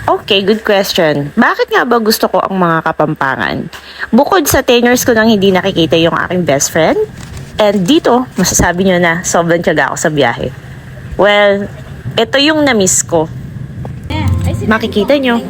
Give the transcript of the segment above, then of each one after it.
Okay, good question. Bakit nga ba gusto ko ang mga Kapampangan? Bukod sa 10 years ko nang hindi nakikita yung aking best friend, and dito, masasabi nyo na sobrang tiyaga ako sa biyahe. Well, ito yung na-miss ko. Makikita nyo.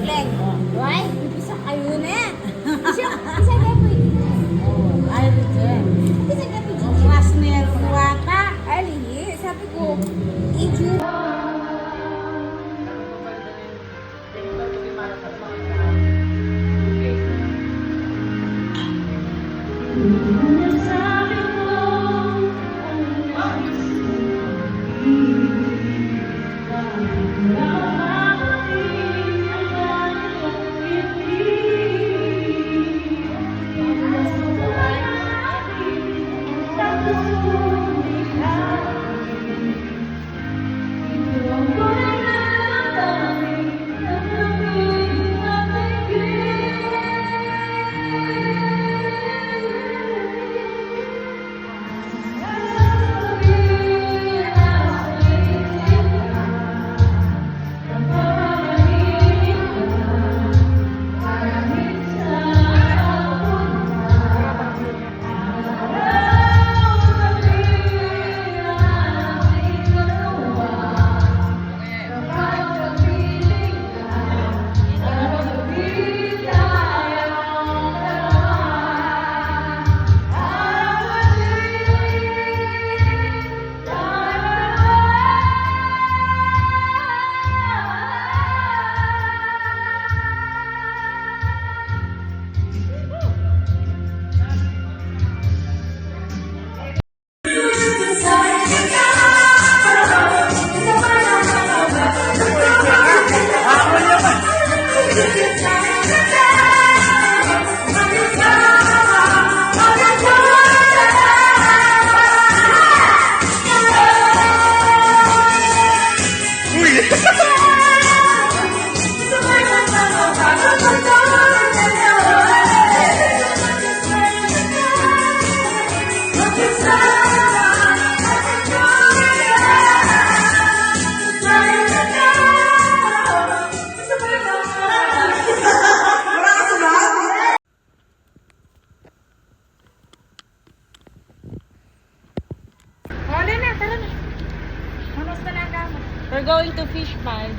We're going to Fish Pond.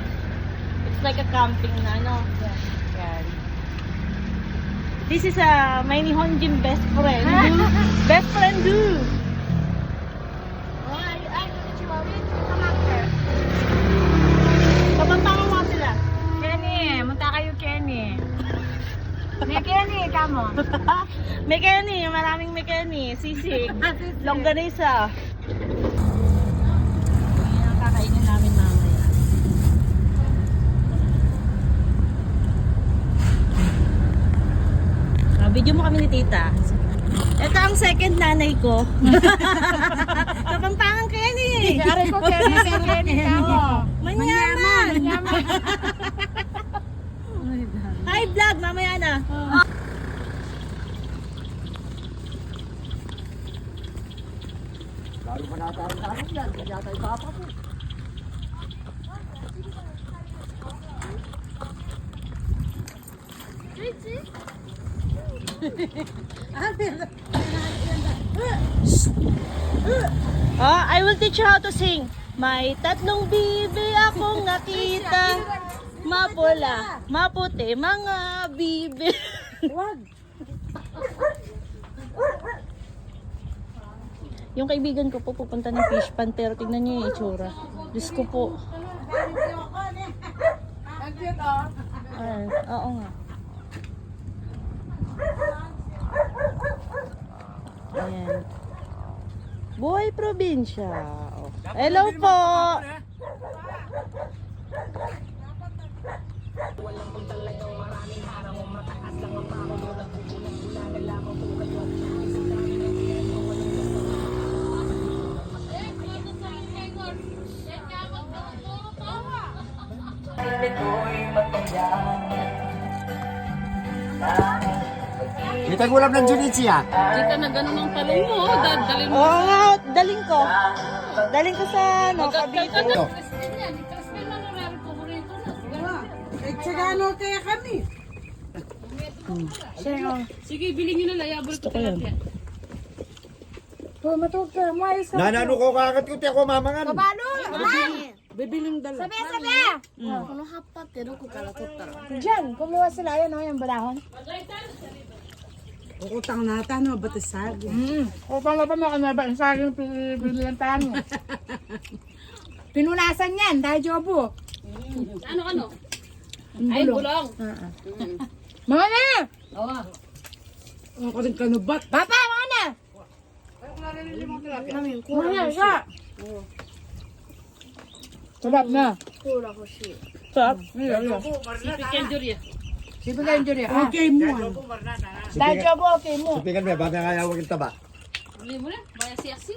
It's like a camping na, no? Yan. This is my Nihonjin best friend. Best friend do. Kapampangan mo sila. Kenny, munta kayo Kenny. May Kenny, kamo. May Kenny, maraming may Kenny. Sisig. Longganisa. Kakainin namin mamaya. Video mo kami ni tita. Ito ang second nanay ko. Kapampangan Kenny. Yari ko Kenny kamo. Manyaman. Hi vlog, mamaya na. Lalo pa natin yan, kaya tayo papa po. I will teach you how to sing. May tatlong bibi akong nakita. Mapula, maputi, mga bibi. Wag. Yung kaibigan ko po pupunta ng fish pond pero tignan niyo yung itsura. Diyos ko po. Ay, oo nga. Ayan. Buhay probinsya. Oh. Hello po. May tagulap ng Junichi ah. Kita na ganun ang talong mo, dadalhin mo. Oo nga, daling ko. Daling ko sa ano, Cavite. Tsagano kaya kami. Sige, bilhin nyo na layabol ko tilapia. Matulog ka, umayos ka. Nanano ko kakat ko ako mamangan. Bibiling dala. Sabi! Diyan, kumuha sila yan, yung balahon. Utang nata, no, batasag. Upang na pa mga kanaba, yung saging pinilang tayo. Pinunasan yan, dahil jobo. Ano? Ay, bulong. Mga na! Oo. Ako rin kanubat. Papa, mga na! Mga na, siya. Sarap na. Sarap. Chicken Juria. Sige ka yung jury. Okay mo. Dahil jobo, okay mo. Supikan mo, baga nga yawag yung taba. Bili mo na, baya siyaksi.